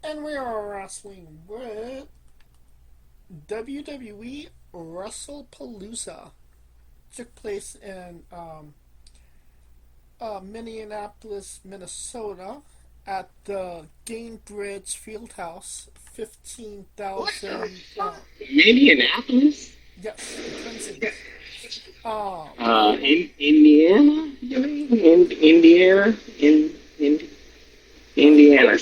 And we are wrestling with WWE Wrestlepalooza. Took place in Minneapolis, Minnesota, at the Gainbridge Fieldhouse. What the 15,000. fuck? Minneapolis? Yes, the Twin Cities. Um, In Indiana? You mean Indiana? Indiana.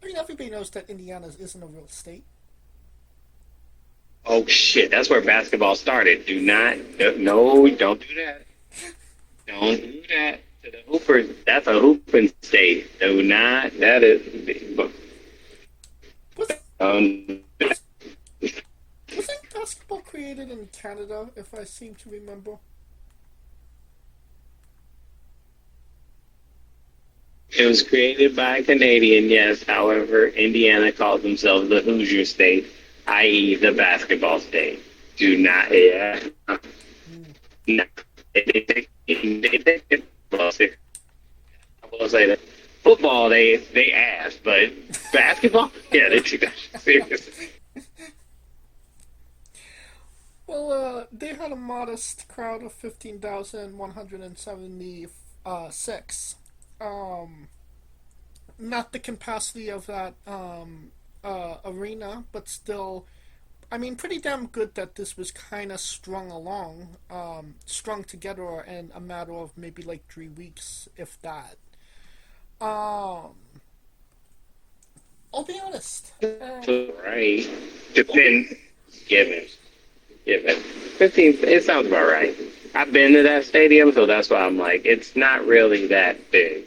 I mean, everybody knows that Indiana isn't a real state. Oh shit! That's where basketball started. Do not, no, don't do that. Don't do that to the Hoopers. That's a hooping state. Do not. That is. Was Um, was wasn't basketball created in Canada? If I seem to remember. it was created by a Canadian, yes. However, Indiana calls themselves the Hoosier State, i.e., the basketball state. Do not. Yeah. Hmm. No. Well, I will say that football they asked, but basketball, yeah, they took that shit seriously. Well, they had a modest crowd of 15,176. Um, Not the capacity of that arena, but still, I mean, pretty damn good that this was kind of strung together in a matter of maybe like 3 weeks, if that. Um, I'll be honest. Right. Depend. Given. Given. 15. It sounds about right. I've been to that stadium, so that's why I'm like, it's not really that big.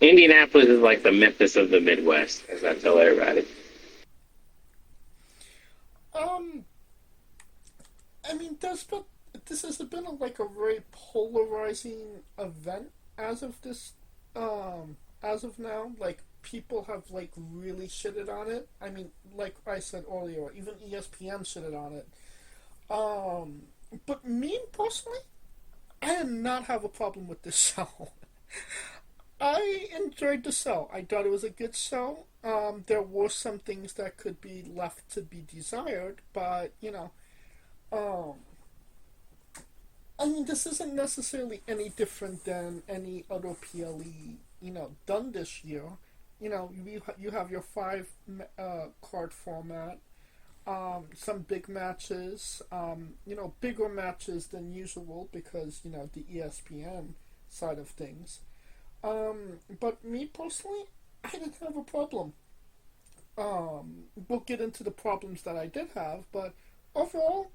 Indianapolis is like the Memphis of the Midwest, as I tell everybody. Um, I mean, this has been like a very polarizing event as of this, as of now. Like people have like really shitted on it. I mean, like I said earlier, even ESPN shitted on it. Um, but me personally, I did not have a problem with this show. I enjoyed the show. I thought it was a good show. There were some things that could be left to be desired, but um, I mean, this isn't necessarily any different than any other PLE, done this year. You have your five card format, some big matches, bigger matches than usual because, the ESPN side of things. But me personally, I didn't have a problem. We'll get into the problems that I did have, but overall,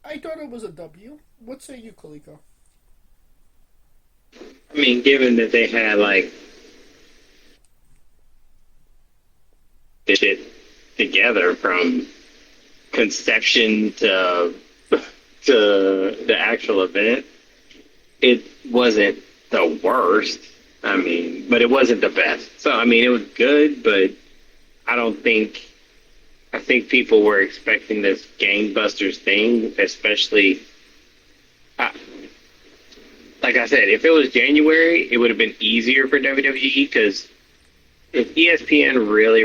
I thought it was a W. What say you, Kaliko? I mean, given that they had like this shit together from conception to the actual event, it wasn't the worst. I mean, but it wasn't the best. So I mean, it was good, but I don't think I think people were expecting this gangbusters thing, especially uh, like I said, if it was January, it would have been easier for WWE because if ESPN really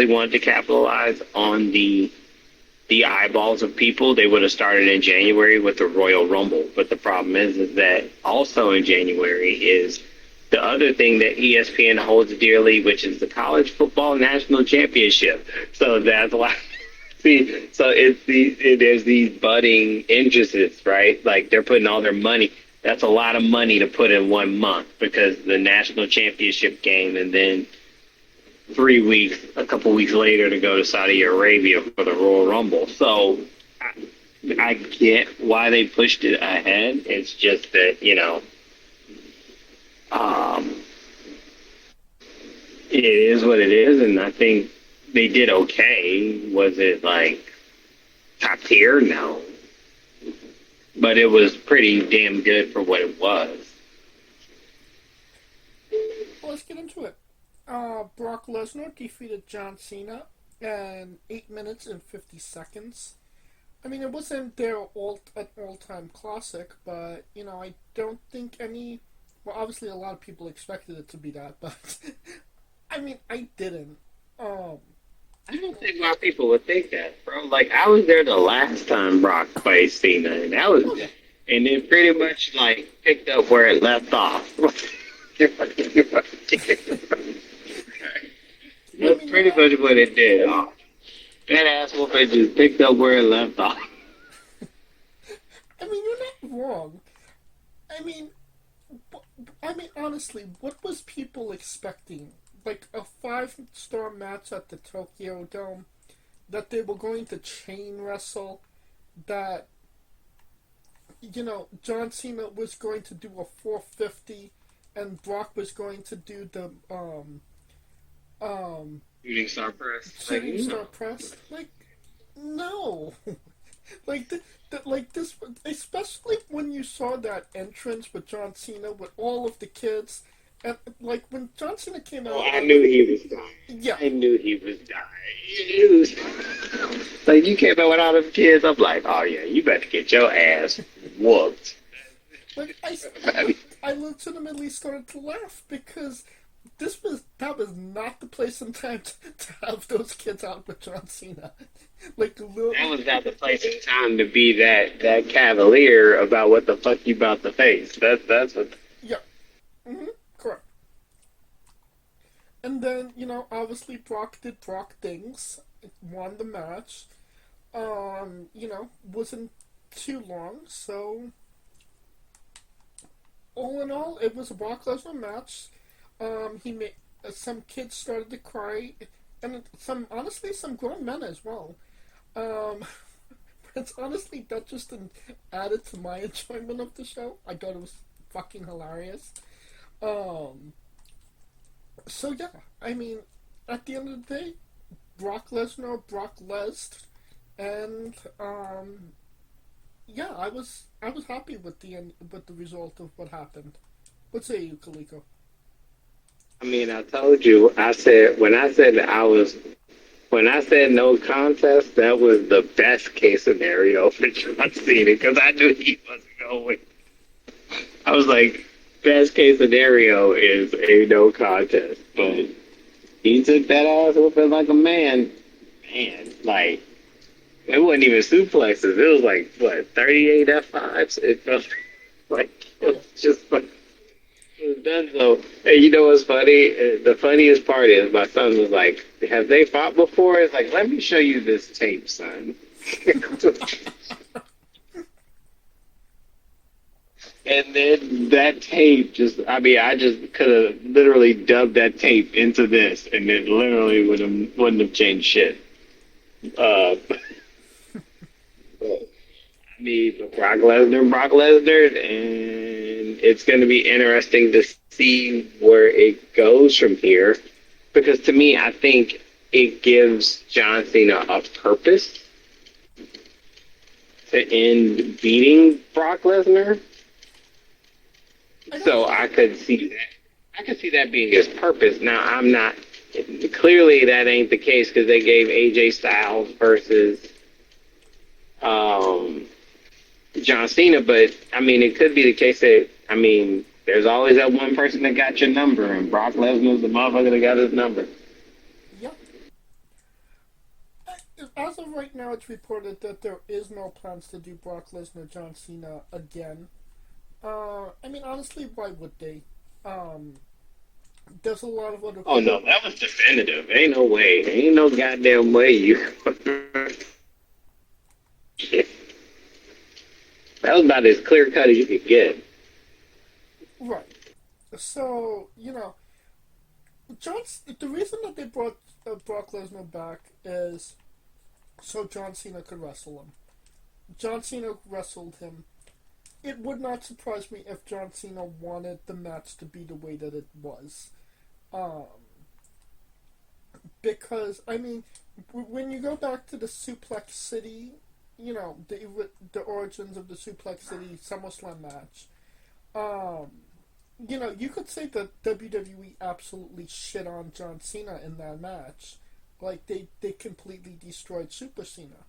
wanted to capitalize on the eyeballs of people, they would have started in January with the Royal Rumble. But the problem is that also in January is the other thing that ESPN holds dearly, which is the College Football National Championship. So that's why. See, so there's these budding interests, right? Like they're putting all their money. That's a lot of money to put in 1 month because the national championship game, and then 3 weeks, a couple weeks later, to go to Saudi Arabia for the Royal Rumble. So I get why they pushed it ahead. It's just that um, it is what it is, and I think they did okay. Was it like top tier? No, but it was pretty damn good for what it was. Well, let's get into it. Brock Lesnar defeated John Cena in 8 minutes and 50 seconds. I mean, it wasn't an all-time classic, but I don't think any Well, obviously, a lot of people expected it to be that, but I mean, I didn't. Um, I don't think why people would think that, bro. Like I was there the last time Brock faced Cena, and that was, oh yeah. and it pretty much like picked up where it left off. I That's mean, pretty much what it did. That ass whooping just picked up where it left off. I mean, you're not wrong. I mean, honestly, what was people expecting? Like a five-star match at the Tokyo Dome, that they were going to chain wrestle, that John Cena was going to do a 450, and Brock was going to do the um Shooting star press. shooting star press. Like, no. Like like this, especially when you saw that entrance with John Cena with all of the kids, and like when John Cena came out, Oh, I knew he was dying. yeah, I knew he was dying. It was like you came out with all them kids. I'm like, oh yeah, you better get your ass whooped. like I legitimately started to laugh because that was not the place and time to have those kids out with John Cena. Like That was not the place and time to be that cavalier about what the fuck you about to face. That's what. yeah, correct. And then obviously Brock did Brock things, won the match. Wasn't too long, so all in all, it was a Brock Lesnar match. He made some kids started to cry, and some grown men as well. Um, it's honestly that just added to my enjoyment of the show. I thought it was fucking hilarious. Um, so yeah, I mean, at the end of the day, Brock Lesnar, Brock Lesnar, and yeah, I was happy with the end, with the result of what happened. What say you, Kaliko? I mean, I told you. I said when I said no contest, that was the best case scenario for John Cena because I knew he wasn't going. I was like, best case scenario is a no contest, but he took that ass whooping like a man. Man, like it wasn't even suplexes. It was like what 38 F5s. It felt like it was just like it was done. So, hey, you know what's funny? The funniest part is my son was like, "Have they fought before?" It's like, "Let me show you this tape, son." And then that tape I just could have literally dubbed that tape into this, and it literally wouldn't have changed shit. Uh, I mean, Brock Lesnar, and it's going to be interesting to see where it goes from here. Because to me, I think it gives John Cena a purpose to end beating Brock Lesnar. So I could see that. I could see that being his purpose. Now I'm not. Clearly, that ain't the case because they gave AJ Styles versus um, John Cena. But I mean, it could be the case that there's always that one person that got your number, and Brock Lesnar's the motherfucker that got his number. Yep. As of right now, it's reported that there is no plans to do Brock Lesnar John Cena again. Honestly, why would they? There's a lot of other. Oh no, that was definitive. Ain't no way. Ain't no goddamn way you. That was about as clear cut as you could get. Right. So the reason that they brought Brock Lesnar back is so John Cena could wrestle him. John Cena wrestled him. It would not surprise me if John Cena wanted the match to be the way that it was. Because, when you go back to the Suplex City, the origins of the Suplex City SummerSlam match, you could say that WWE absolutely shit on John Cena in that match. Like, they completely destroyed Super Cena.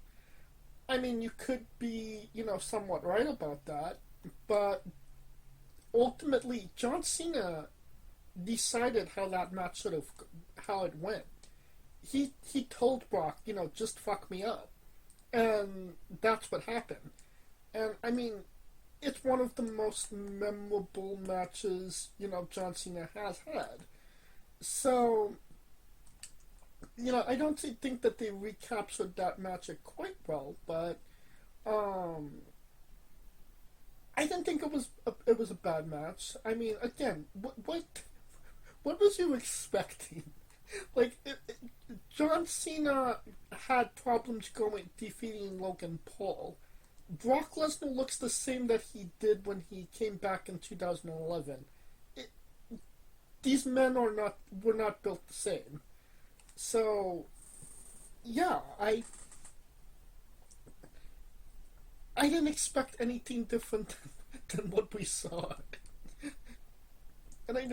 You could be, somewhat right about that, but ultimately, John Cena decided how that match how it went. He told Brock, just fuck me up, and that's what happened. And I mean, it's one of the most memorable matches John Cena has had. So I don't think that they recaptured that match quite well, but um, I didn't think it was a bad match. I mean, again, what was you expecting? Like, John Cena had problems defeating Logan Paul. Brock Lesnar looks the same that he did when he came back in 2011. It, these men were not built the same. So, yeah, I didn't expect anything different than what we saw. And I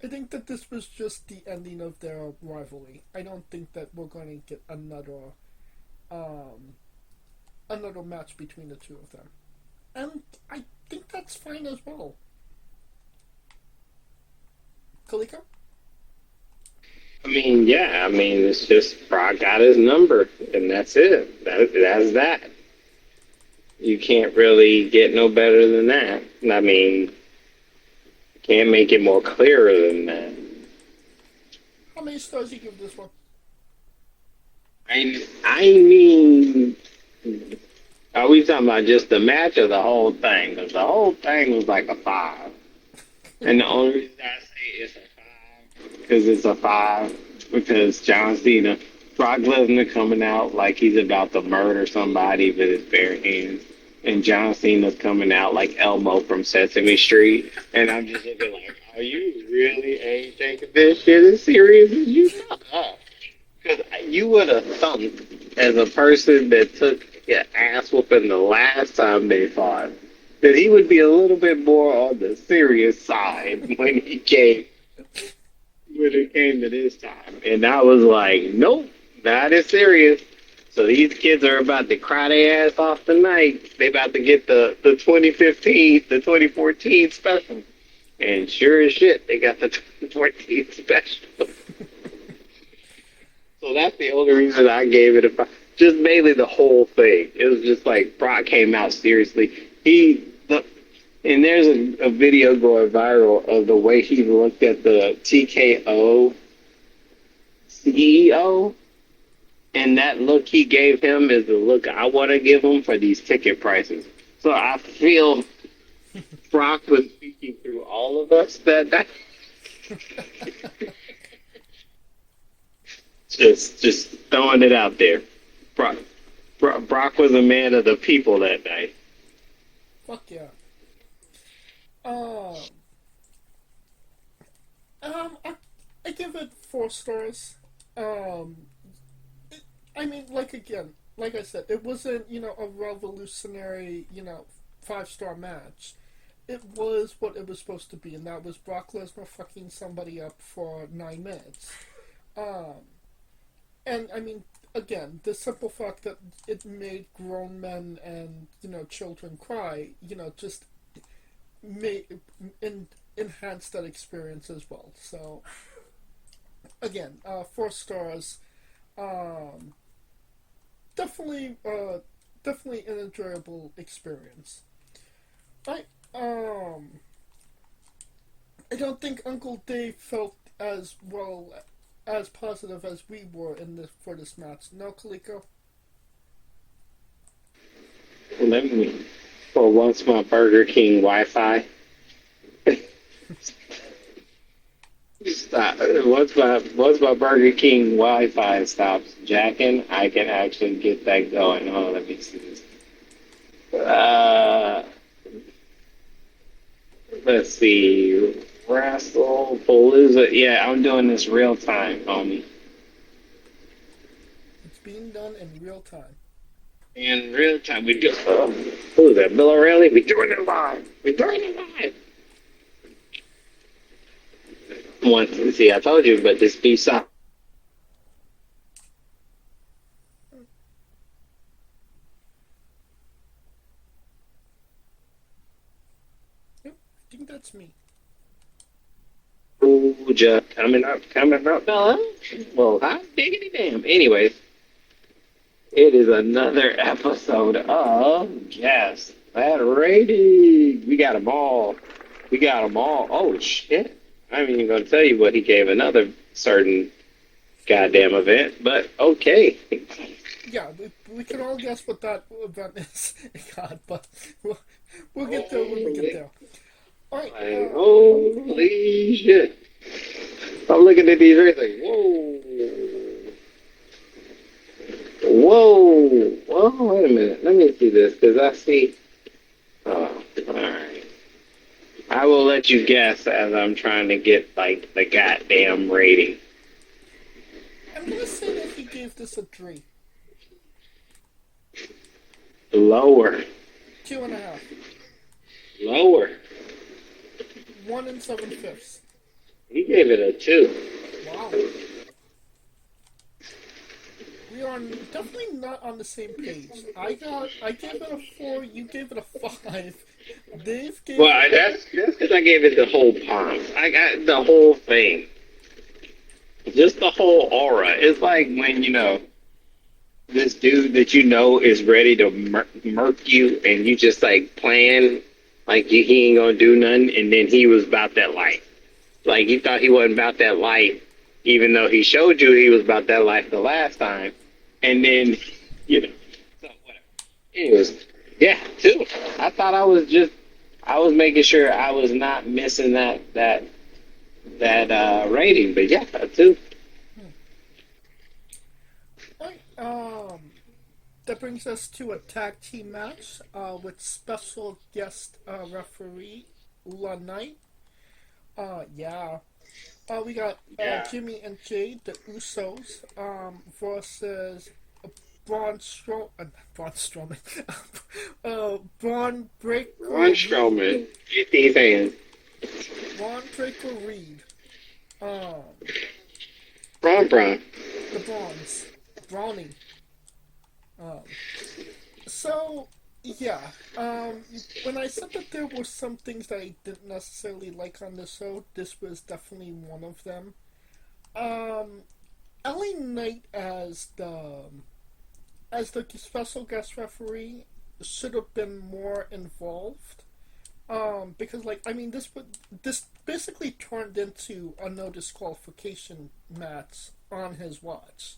think that this was just the ending of their rivalry. I don't think that we're going to get another match between the two of them. And I think that's fine as well. Kaliko? I mean, yeah, I mean, it's just Brock got his number, and that's it. That's that. You can't really get no better than that. I mean, can't make it more clearer than that. How many stars do you give this one? I mean, are we talking about just the match or the whole thing? Because the whole thing was like a 5. And the only reason I say it's a 5 because it's a 5 because John Cena, Brock Lesnar coming out like he's about to murder somebody with his bare hands. And John Cena's coming out like Elmo from Sesame Street. And I'm just looking like, are you really ain't taking this shit as serious as you thought? Because you would have thought, as a person that took your ass whooping the last time they fought, that he would be a little bit more on the serious side when it came to this time. And I was like, nope, not as serious. So these kids are about to cry their ass off tonight. They about to get the 2015, the 2014 special. And sure as shit, they got the 2014 special. So that's the only reason I gave it a 5. Just mainly the whole thing. It was just like Brock came out seriously. And there's a video going viral of the way he looked at the TKO CEO. And that look he gave him is the look I want to give him for these ticket prices. So I feel Brock was speaking through all of us that night. Just throwing it out there. Brock was a man of the people that night. Fuck yeah. I give it 4 stars. I mean, like I said, it wasn't, a revolutionary, 5-star match. It was what it was supposed to be, and that was Brock Lesnar fucking somebody up for 9 minutes. And, I mean, again, the simple fact that it made grown men and, children cry, just enhance that experience as well. So, again, 4 stars. Definitely an enjoyable experience. I don't think Uncle Dave felt as positive as we were for this match. No, Kaliko? Let me, for once my Burger King Wi-Fi. Stop. Once my Burger King Wi-Fi stops jacking, I can actually get that going. Oh, let me see this. Let's see. Wrestlepalooza. Yeah, I'm doing this real time, homie. It's being done in real time. In real time, we do. Who's that? Bill O'Reilly? We're doing it live. See, I told you, but this beef sucks. think that's me. Ooh, just coming up, fella. Well, hot diggity damn. Anyways, it is another episode of Guess That Rating. We got them all. We got them all. Oh, shit. I'm even going to tell you what he gave another certain goddamn event, but okay. Yeah, we can all guess what that event is. God, but we'll get there when we get there. All right. Like, holy shit. I'm looking at these right like, whoa. Whoa. Whoa, wait a minute. Let me see this, because I see. Oh, all right. I will let you guess as I'm trying to get, like, the goddamn rating. I'm going to say that he gave this a 3. Lower. 2.5. Lower. 1 7/5. He gave it a 2. Wow. We are definitely not on the same page. I gave it a 4. You gave it a 5. Dave gave. Well, that's because I gave it the whole pomp. I got the whole thing. Just the whole aura. It's like when, this dude that you know is ready to murk you, and you just, like, playing like he ain't gonna do nothing, and then he was about that life. Like, you thought he wasn't about that life, even though he showed you he was about that life the last time. And then, so whatever. Anyways, yeah, 2. I thought I was making sure I was not missing that rating, but yeah, 2. Alright, that brings us to a tag team match with special guest referee Knight. We got Jimmy and Jade, the Usos, versus Braun Strowman, Braun Breaker. Braun Strowman, get these hands. Braun Breaker Reed. Braun. The Brawns. Brownie. When I said that there were some things that I didn't necessarily like on the show, this was definitely one of them. LA Knight as the special guest referee should have been more involved. Because this basically turned into a no disqualification match on his watch.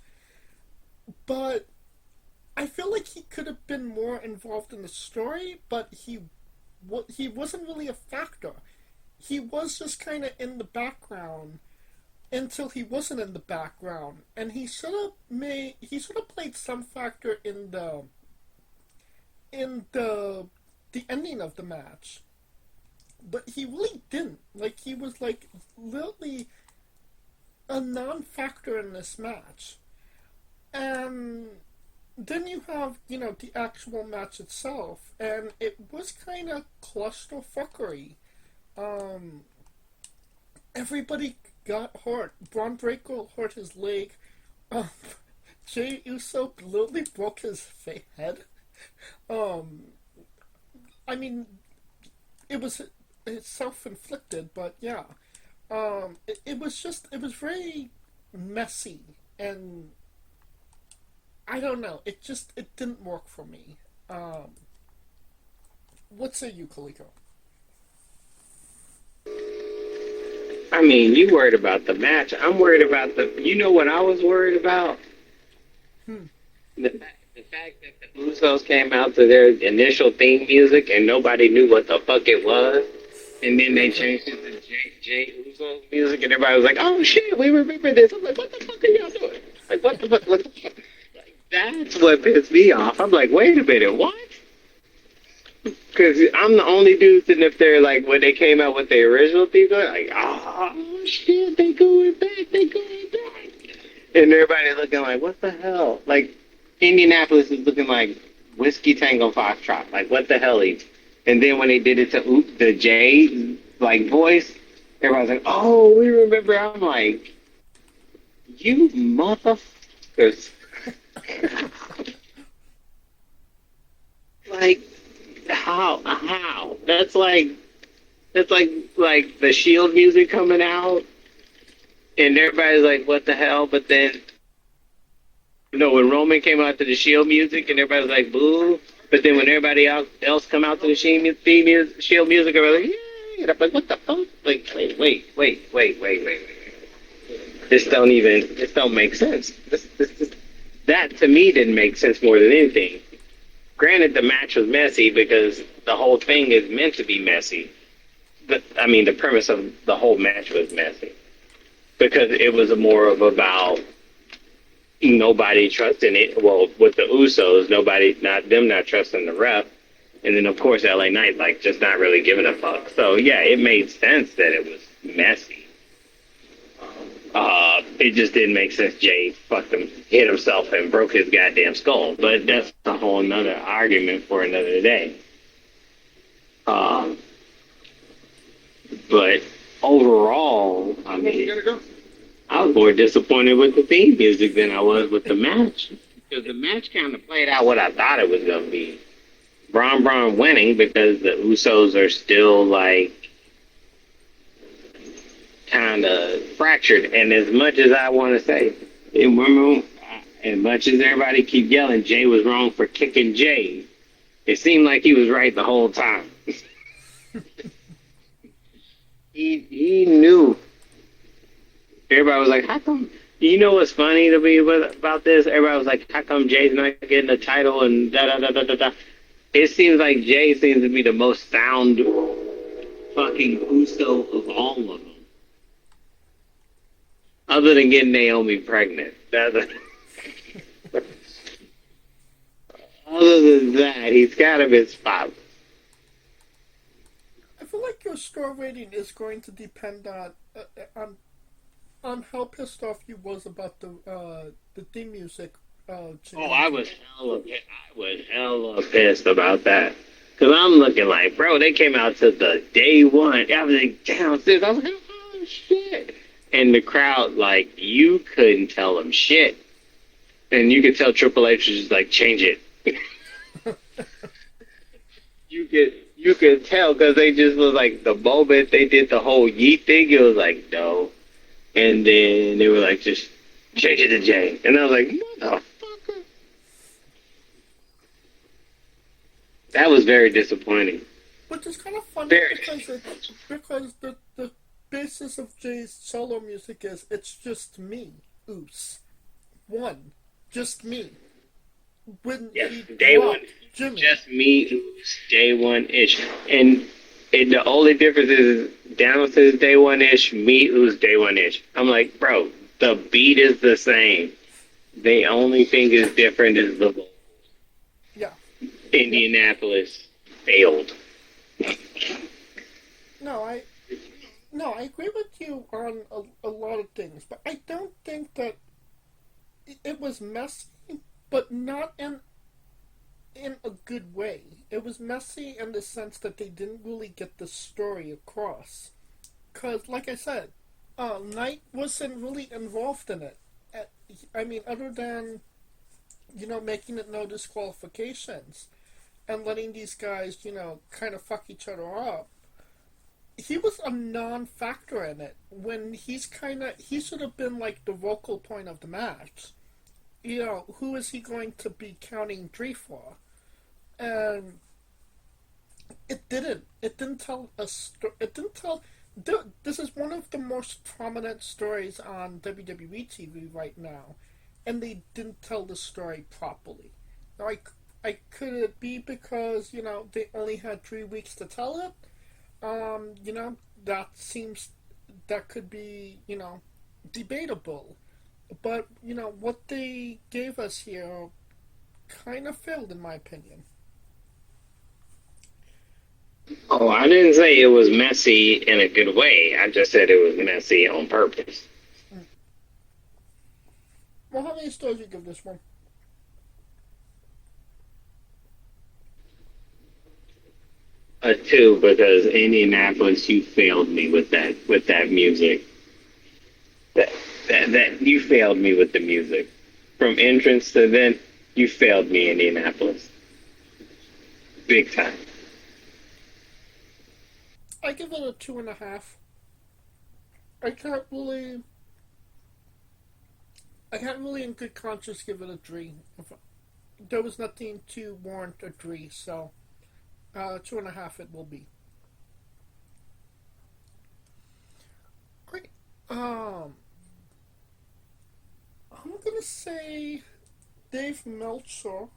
But I feel like he could have been more involved in the story, but he wasn't really a factor. He was just kind of in the background until he wasn't in the background, and he should have played some factor in the ending of the match. But he really didn't. Like, he was like literally a non-factor in this match. And then you have, the actual match itself, and it was kind of clusterfuckery. Everybody got hurt. Braun Breaker hurt his leg. Jey Uso literally broke his head. It was self-inflicted, but yeah. It was very messy, and I don't know. It didn't work for me. What say you, Kaliko? I mean, you worried about the match. I'm worried about you know what I was worried about? The fact that the Usos came out to their initial theme music and nobody knew what the fuck it was. And then they changed it to Jey Uso's music, and everybody was like, oh shit, we remember this. I'm like, what the fuck are y'all doing? Like, what the fuck? Like, that's what pissed me off. I'm like, wait a minute, what? Because I'm the only dude sitting up there, like, when they came out with the original theme, like, oh shit, they going back. And everybody looking like, what the hell? Like, Indianapolis is looking like Whiskey Tango Foxtrot. Like, what the hell? And then when they did it to the Jay, like, voice, everybody's like, oh, we remember. I'm like, you motherfuckers. Like, how? That's like, It's like the Shield music coming out, and everybody's like, "What the hell?" But then, when Roman came out to the Shield music, and everybody's like, "Boo!" But then when everybody else come out to the Shield music, everybody's like, "Yeah!" And I'm like, "What the fuck?" Like, wait. This don't make sense. That to me didn't make sense more than anything. Granted, the match was messy because the whole thing is meant to be messy. But I mean, the premise of the whole match was messy because it was more of about nobody trusting it. Well, with the Usos, not trusting the ref, and then of course LA Knight just not really giving a fuck. So yeah, it made sense that it was messy. It just didn't make sense. Jay hit himself and broke his goddamn skull. But that's a whole nother argument for another day. But overall, I mean, I was more disappointed with the theme music than I was with the match. Because the match kind of played out what I thought it was going to be. Braun winning because the Usos are still kind of fractured. And as much as I want to say, as much as everybody keep yelling Jay was wrong for kicking Jay, it seemed like he was right the whole time. he knew. Everybody was like, how come? You know what's funny to me about this? Everybody was like, how come Jay's not getting a title and da-da-da-da-da-da? It seems like Jay seems to be the most sound fucking Uso of all of them. Other than getting Naomi pregnant. Other than that, he's kind of his spot. I feel like your star rating is going to depend on how pissed off you was about the theme music. I was hella pissed about that. Because I'm looking like, bro, they came out to the day one. I was like, downstairs. I was like, oh, shit. And the crowd, you couldn't tell them shit. And you could tell Triple H was just like, change it. You could tell because they just was like, the moment they did the whole yeet thing, it was like, no. And then they were like, just change it to Jay. And I was like, motherfucker. That was very disappointing. Which is kind of funny because the basis of Jay's solo music is it's just me, Oos. One. Just me. When day one. Jimmy. Just me, Oos, day one-ish. And the only difference is down to day one-ish, me, Oos, day one-ish. I'm like, bro, the beat is the same. The only thing is different is the vocals. Yeah. Indianapolis failed. No, I agree with you on a lot of things, but I don't think that it was messy, but not in a good way. It was messy in the sense that they didn't really get the story across. Because, like I said, Knight wasn't really involved in it. I mean, other than, making it no disqualifications and letting these guys, kind of fuck each other up. He was a non-factor in it when he should have been like the vocal point of the match. Who is he going to be counting Dre for? And it didn't tell a story. It didn't tell. This is one of the most prominent stories on WWE TV right now, and they didn't tell the story properly. Could it be because they only had 3 weeks to tell it? That could be debatable, but what they gave us here kind of failed in my opinion. Oh, I didn't say it was messy in a good way. I just said it was messy on purpose. Well, how many stars do you give this one? A 2 because Indianapolis, you failed me with that music. That you failed me with the music. From entrance to then, you failed me, Indianapolis. Big time. I give it a 2.5. I can't really, I can't really, in good conscience, give it a 3. There was nothing to warrant a 3, so 2.5 it will be. Great. I'm gonna say Dave Meltzer.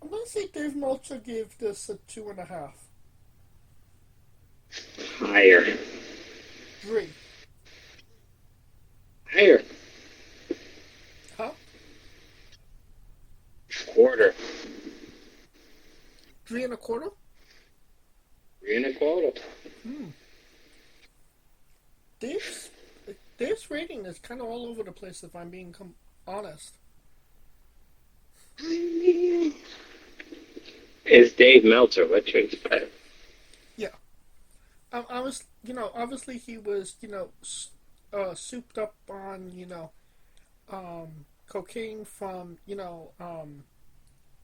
I'm gonna say Dave Meltzer gave this a 2.5. Higher. 3. Higher. Huh? Quarter. 3.25? 3.25. Hmm. Dave's Dave's rating is kind of all over the place, if I'm being honest. It's Dave Meltzer. What you expect? Yeah. I was, obviously he was, souped up on, cocaine from,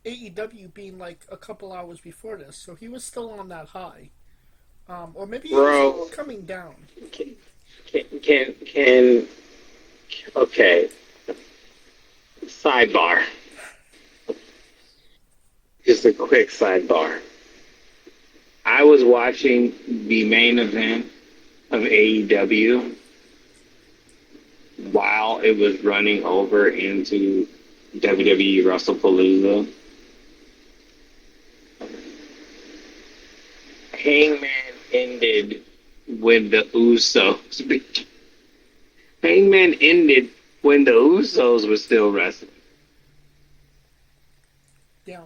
AEW being like a couple hours before this, so he was still on that high. Or maybe he Bro, was coming down. can okay. Sidebar. Just a quick sidebar. I was watching the main event of AEW while it was running over into WWE Wrestlepalooza. Hangman ended when the Usos. Hangman ended when the Usos were still wrestling. Yeah.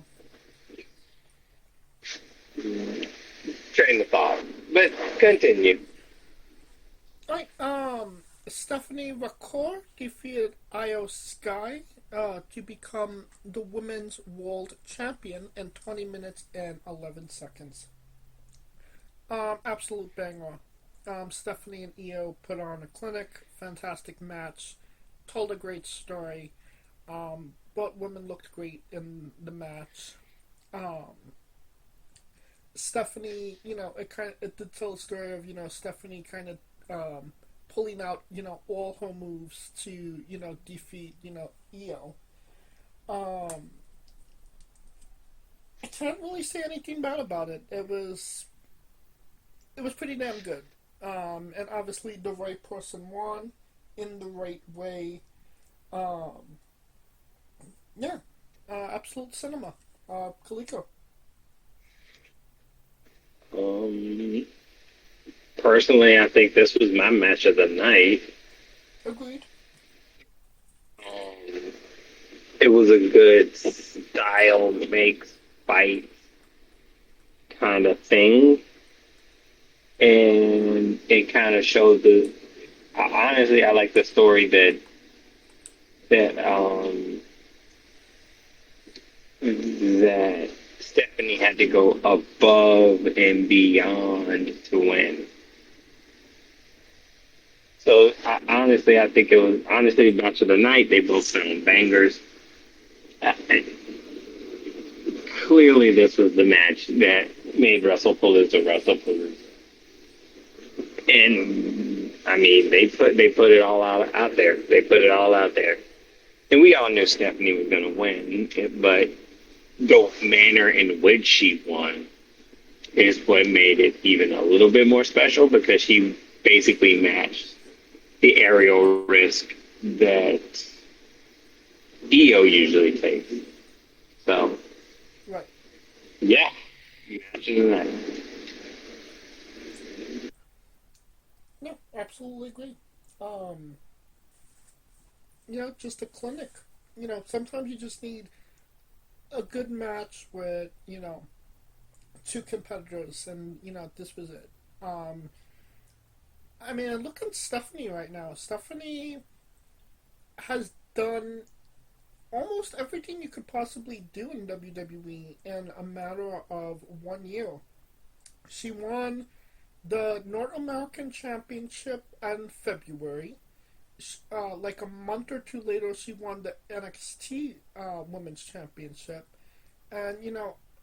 Train of thought, but continue. Alright, Stephanie Vacour defeated Io Sky to become the women's world champion in 20 minutes and 11 seconds. Absolute banger. Stephanie and Io put on a clinic, fantastic match, told a great story. Both women looked great in the match. Stephanie, it did tell a story of, Stephanie kind of pulling out, all her moves to, defeat, Io. I can't really say anything bad about it. It was pretty damn good. And obviously the right person won in the right way. Um, yeah, absolute cinema. Kaliko. Um, Personally, I think this was my match of the night. Agreed. Um, it was a good style makes fight kind of thing, and it kind of showed the. Honestly, I like the story that Stephanie had to go above and beyond to win. So honestly, I think it was honestly match of the night. They both sound bangers. Uh, Clearly, this was the match that made WrestlePalooza WrestlePalooza. And I mean, they put it all out there. They put it all out there, and we all knew Stephanie was going to win. But the manner in which she won is what made it even a little bit more special because she basically matched the aerial risk that Io usually takes. So, Right. yeah, imagine that. No, absolutely agree. Um, just a clinic. Sometimes you just need a good match with, two competitors, and, this was it. I mean, I look at Stephanie right now. Stephanie has done almost everything you could possibly do in WWE in a matter of 1 year. She won the North American Championship in February. Like a month or two later, she won the NXT Women's Championship. And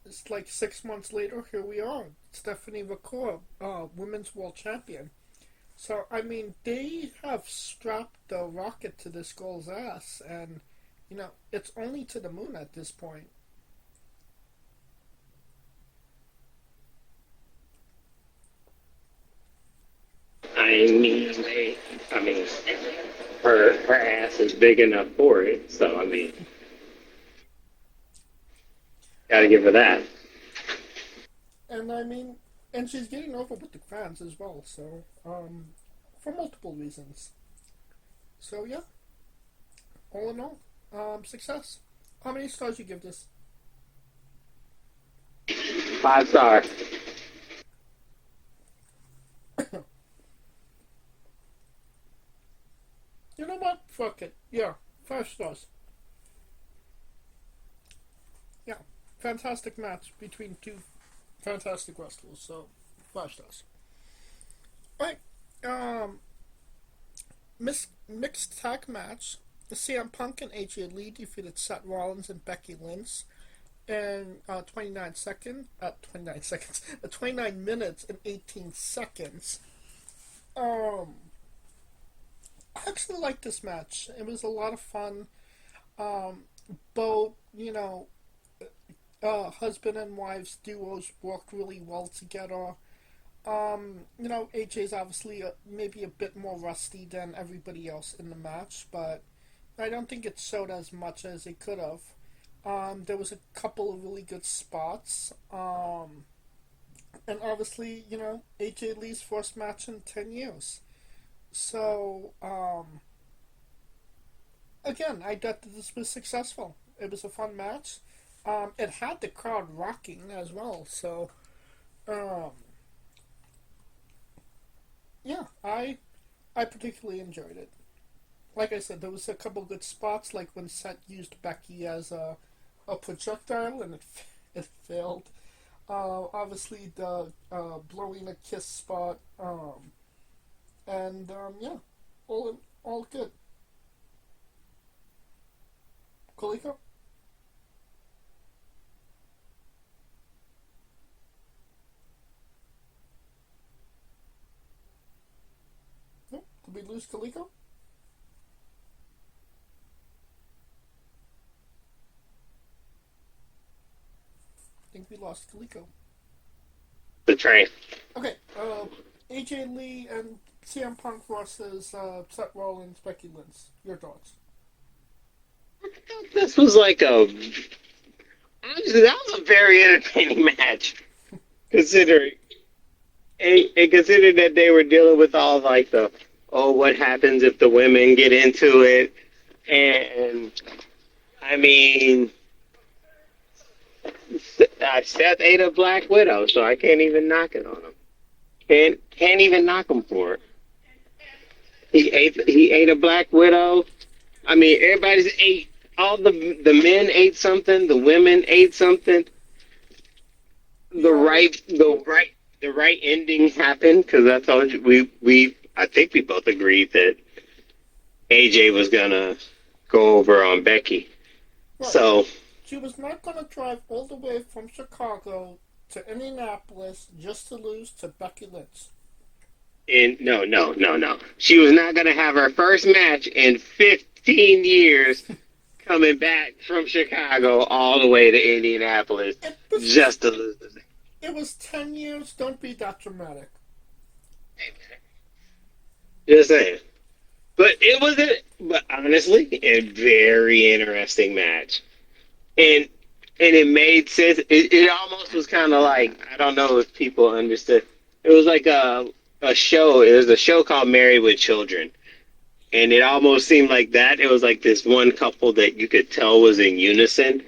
it's like 6 months later, here we are. Stephanie McCoy, women's world champion. So I mean, they have strapped the rocket to this girl's ass, and it's only to the moon at this point. I mean, her ass is big enough for it. So I mean, gotta give her that. And I mean, and she's getting over with the fans as well. So for multiple reasons. So yeah, all in all, success. How many stars you give this? 5 star. You know what? Fuck it. Yeah, 5 stars. Yeah, fantastic match between two fantastic wrestlers. So 5 stars. All right. Mixed tag match. CM Punk and AJ Lee defeated Seth Rollins and Becky Lynch in 29 minutes and 18 seconds. Um, I actually liked this match. It was a lot of fun. Both, husband and wives duos worked really well together. AJ's obviously maybe a bit more rusty than everybody else in the match, but I don't think it showed as much as it could have. There was a couple of really good spots. And obviously, AJ Lee's first match in 10 years. So, again, I thought that this was successful. It was a fun match. It had the crowd rocking as well. So, um, yeah, I particularly enjoyed it. Like I said, there was a couple good spots, like when Seth used Becky as a projectile and it failed. Obviously, the blowing a kiss spot, and yeah, all good. Coleco? No? Did we lose Coleco? I think we lost Coleco. The train. Okay, AJ Lee and CM Punk versus Seth Rollins, Becky Lynch. Your thoughts? This was like honestly, that was a very entertaining match, considering and considering that they were dealing with all like the what happens if the women get into it, and I mean, Seth ate a Black Widow, so I can't even knock it on him. Can't even knock him for it. He ate a Black Widow. I mean, everybody's ate. All the men ate something. The women ate something. The Yeah, right ending happened because I told you we I think we both agreed that AJ was gonna go over on Becky. right. So She was not going to drive all the way from Chicago to Indianapolis just to lose to Becky Lynch. no. She was not gonna have her first match in 15 years coming back from Chicago all the way to Indianapolis It was just to lose. it was 10 years. Don't be that dramatic. Just saying. But honestly, a very interesting match. And it made sense. It almost was kind of like, I don't know if people understood. It was like a show. It was a show called Married with Children. And it almost seemed like that. It was like this one couple that you could tell was in unison.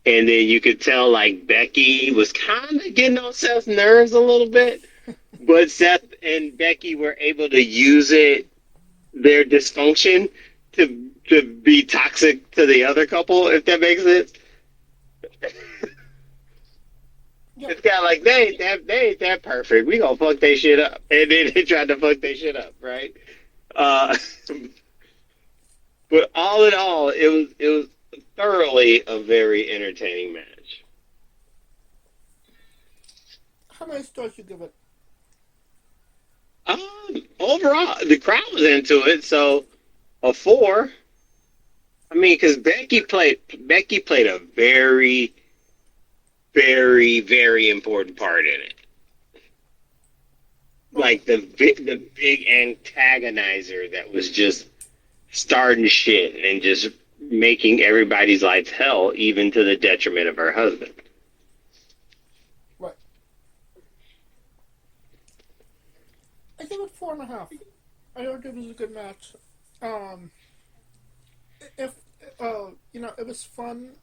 And then you could tell like Becky was kind of getting on Seth's nerves a little bit. But Seth and Becky were able to use their dysfunction to be toxic to the other couple, if that makes sense. Yeah, It's kind of like they ain't that perfect. We gonna fuck they shit up, and then they tried to fuck they shit up, right? Uh, but all in all, it was thoroughly a very entertaining match. How many stars you give it? Overall, the crowd was into it, so a 4. I mean, because Becky played a very, very, very important part in it. Okay. Like the big antagonizer that was just starting shit and just making everybody's life hell, even to the detriment of her husband. Right. I give it 4.5. I thought it was a good match. Um, if it was fun.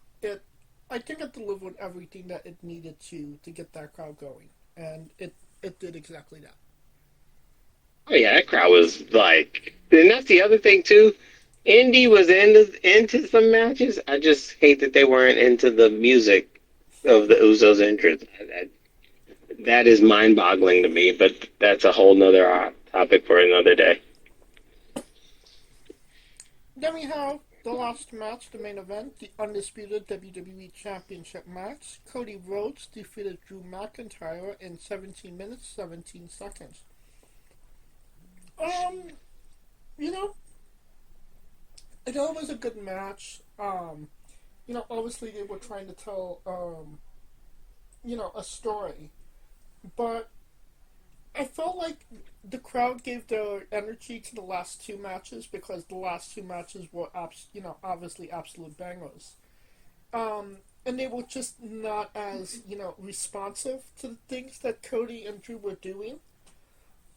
I think it delivered everything that it needed to get that crowd going, and it did exactly that. Oh yeah, that crowd was like, and that's the other thing too. Indy was into some matches. I just hate that they weren't into the music of the Usos entrance. That is mind-boggling to me, but that's a whole nother topic for another day. Then we have the last match, the main event, the undisputed WWE Championship match. Cody Rhodes defeated Drew McIntyre in 17 minutes, 17 seconds. Um, you know, I know it was a good match. Obviously they were trying to tell, a story, but I felt like the crowd gave their energy to the last two matches because the last two matches were, obviously absolute bangers. And they were just not as, responsive to the things that Cody and Drew were doing.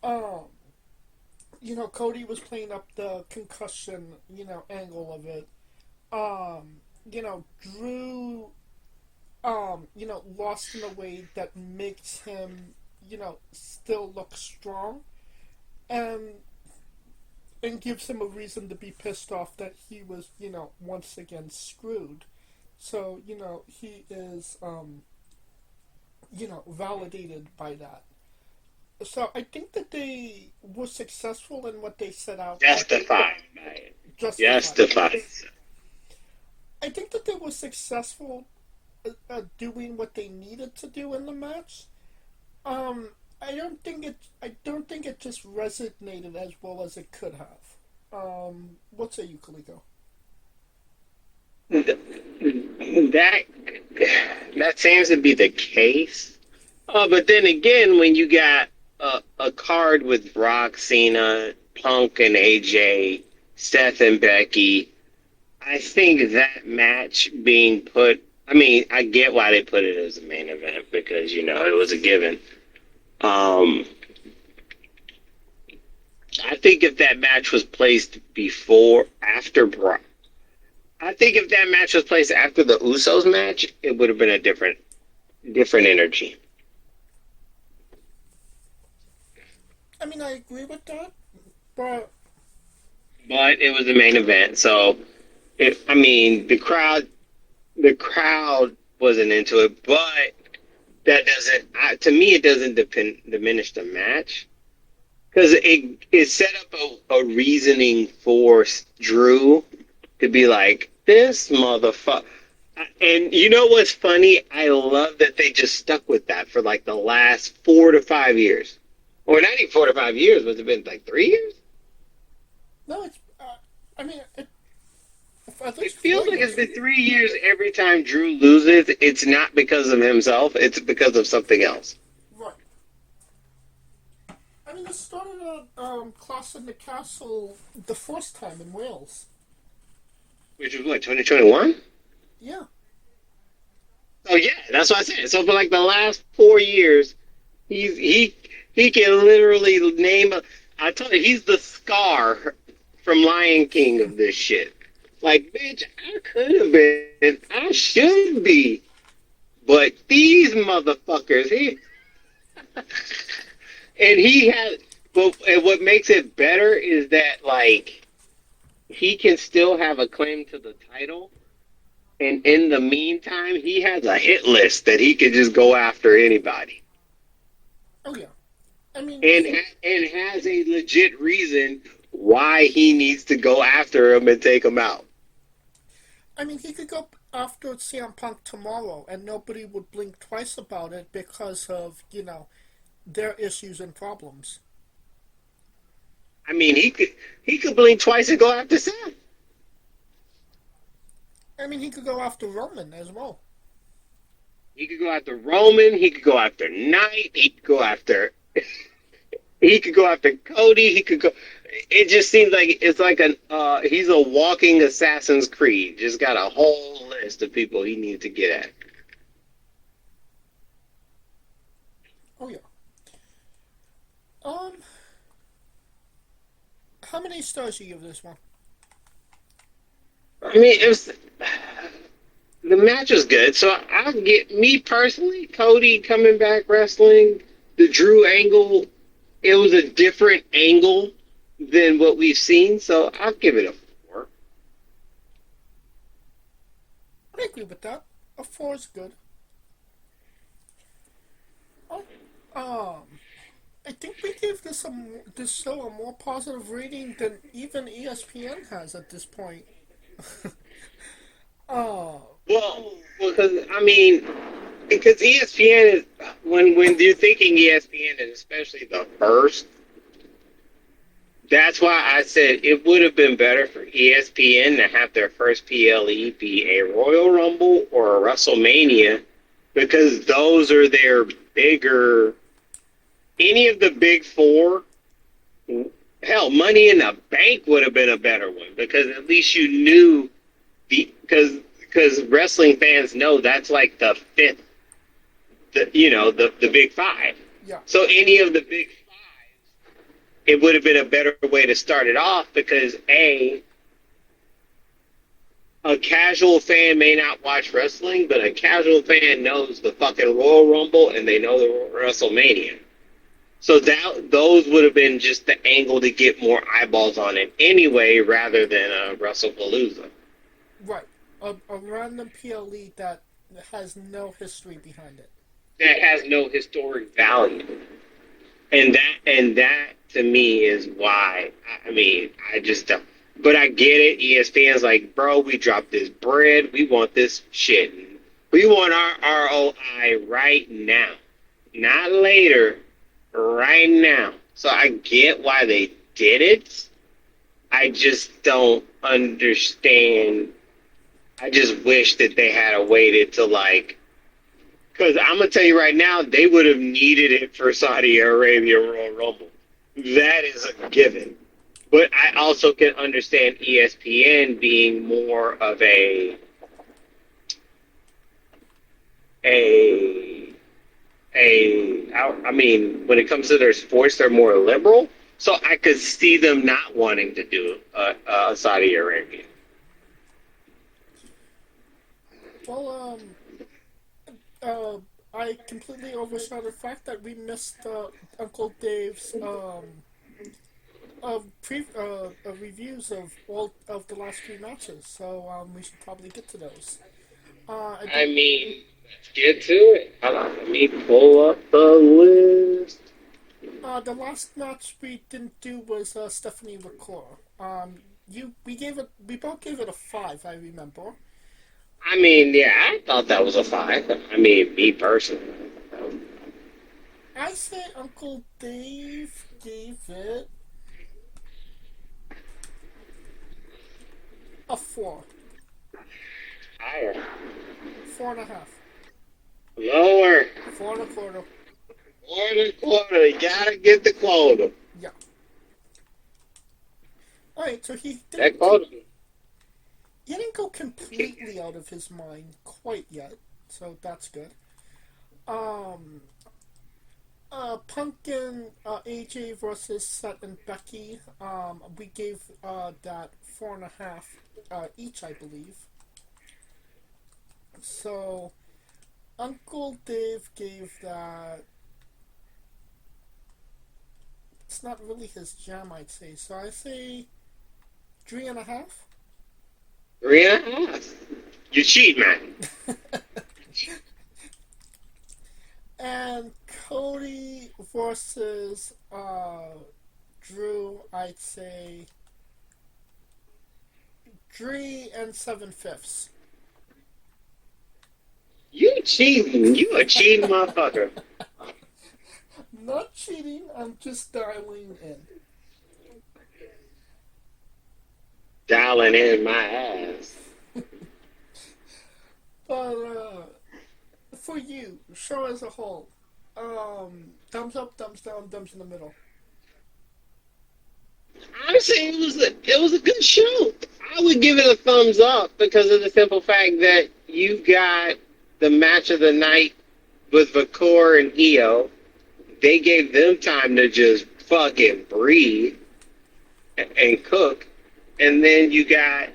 Um, Cody was playing up the concussion, angle of it. Drew, lost in a way that makes him, still look strong and gives him a reason to be pissed off that he was, once again screwed. So, he is, validated by that. So I think that they were successful in what they set out. Justified, man. Justified. Justified. I think that they were successful doing what they needed to do in the match. I don't think it just resonated as well as it could have. What say you, Kaliko? That that seems to be the case. But then again, when you got a card with Brock, Cena, Punk, and AJ, Seth, and Becky, I think that match being put. I mean, I get why they put it as a main event because it was a given. Um, I think if that match was placed after Brock, I think if that match was placed after the Usos match, it would have been a different energy. I mean, I agree with that, but But it was the main event, so I mean, the crowd wasn't into it, but that doesn't. To me, it doesn't diminish the match because it set up a reasoning for Drew to be like this motherfucker. And you know what's funny? I love that they just stuck with that for like the last 4 to 5 years, or not even 4 to 5 years. Must have been like 3 years. no, it's. I mean, at It least feels like 4 years. it's been 3 years every time Drew loses. It's not because of himself. It's because of something else. Right. I mean, it started at Clash in the Castle the first time in Wales. Which was what, 2021? Yeah. Oh yeah, that's what I said. So for like the last 4 years, he can literally name. I told you he's the Scar from Lion King of this shit. Like, bitch, I could have been, I should be, but these motherfuckers, and he has. But and what makes it better is that like he can still have a claim to the title. And in the meantime, he has a hit list that he can just go after anybody, Oh yeah. I mean, and has a legit reason why he needs to go after him and take him out. he could go. after CM Punk tomorrow, and nobody would blink twice about it because of, their issues and problems. I mean, he could blink twice and go after Seth. I mean, he could go after Roman as well. He could go after Roman. He could go after Knight. He could go after Cody. He could go. It just seems like it's like he's a walking Assassin's Creed. Just got a whole list of people he needs to get at. Oh, yeah. Um, how many stars do you give this one? I mean, the match was good. So I'll get me personally, Cody coming back wrestling, the Drew angle. It was a different angle than what we've seen, so I'll give it a 4. I agree with that. A 4 is good. Oh, I think we gave this show a more positive rating than even ESPN has at this point. Oh, Because I mean, because ESPN is when you're thinking ESPN, and especially the first. That's why I said it would have been better for ESPN to have their first PLE be a Royal Rumble or a WrestleMania, because those are their bigger. Any of the big four, hell, Money in the Bank would have been a better one, because at least you knew because wrestling fans know that's like the fifth, the big five. yeah. So any of the big five, it would have been a better way to start it off, because a casual fan may not watch wrestling, but a casual fan knows the fucking Royal Rumble and they know the WrestleMania. So those would have been just the angle to get more eyeballs on it anyway, rather than a WrestlePalooza. Right. A random PLE that has no history behind it. That has no historic value. And that to me is why, I mean, I just don't. But I get it. ESPN's like, bro, we dropped this bread. We want this shit. We want our ROI right now, not later. Right now. So I get why they did it. I just don't understand. I just wish that they had waited to because I'm gonna tell you right now, they would have needed it for Saudi Arabia Royal Rumble. That is a given. But I also can understand ESPN being more of I mean, when it comes to their sports, they're more liberal. So I could see them not wanting to do Saudi Arabia. Well, I completely overshot the fact that we missed Uncle Dave's reviews of all of the last few matches. So we should probably get to those. I mean, let's get to it. Hold on, let me pull up the list. The last match we didn't do was Stephanie McClure. We both gave it a 5. I remember. I mean, yeah, I thought that was a 5. I mean, me personally. I say Uncle Dave gave it a 4. Higher. 4.5. Lower. 4.25. 4.25. You gotta get the quota. Yeah. Alright, so he That quota. he didn't go completely out of his mind quite yet, so that's good. Pumpkin, AJ versus Seth and Becky. We gave that 4.5 each, I believe. So, Uncle Dave gave that. It's not really his jam, I'd say. So I say 3.5. 3.5. You cheat, man. And Cody versus Drew, I'd say 3 7/5. cheating. You a cheating motherfucker. Not cheating, I'm just dialing in. Dialing in my ass. But, for you, show as a whole, thumbs up, thumbs down, thumbs in the middle. Honestly, it was a good show. I would give it a thumbs up because of the simple fact that you got the match of the night with Vakor and Io. They gave them time to just fucking breathe and cook. And then you got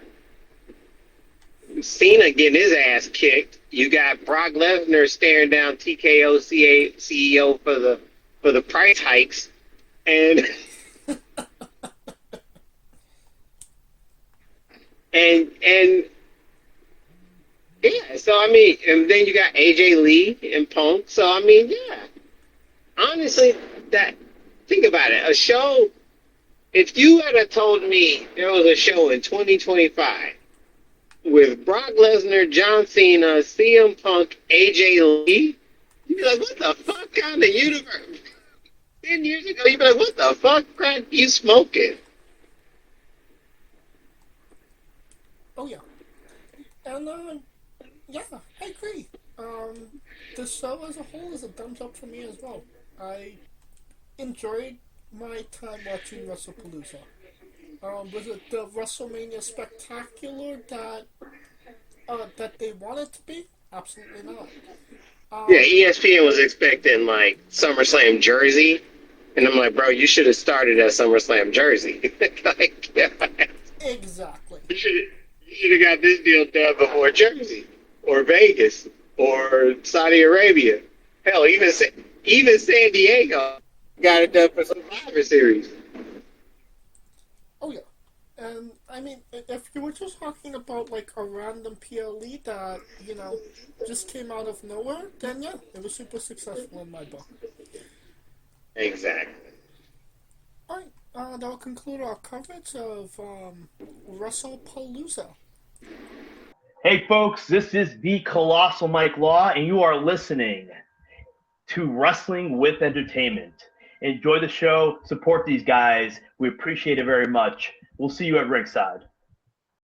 Cena getting his ass kicked. You got Brock Lesnar staring down TKO CEO for the price hikes. And and yeah, so I mean, and then you got AJ Lee and Punk. So I mean, yeah. Honestly, think about it. A show, if you had told me there was a show in 2025 with Brock Lesnar, John Cena, CM Punk, AJ Lee, you'd be like, what the fuck kind of universe? 10 years ago, you'd be like, what the fuck crack you smoking? Oh, yeah. And, yeah, I agree. The show as a whole is a thumbs up for me as well. I enjoyed my time watching WrestlePalooza. Was it the WrestleMania spectacular that they wanted to be? Absolutely not. Yeah, ESPN was expecting like SummerSlam Jersey, and I'm like, bro, you should have started at SummerSlam Jersey. Like, yeah. Exactly. You should have got this deal done before Jersey or Vegas or Saudi Arabia. Hell, even San Diego got it done for Survivor Series. Oh yeah, and I mean, if you were just talking about like a random PLE that just came out of nowhere, then yeah, it was super successful in my book. Exactly. All right, that'll conclude our coverage of WrestlePalooza. Hey folks, this is the Colossal Mike Law, and you are listening to Wrestling with Entertainment. Enjoy the show, support these guys. We appreciate it very much. We'll see you at ringside.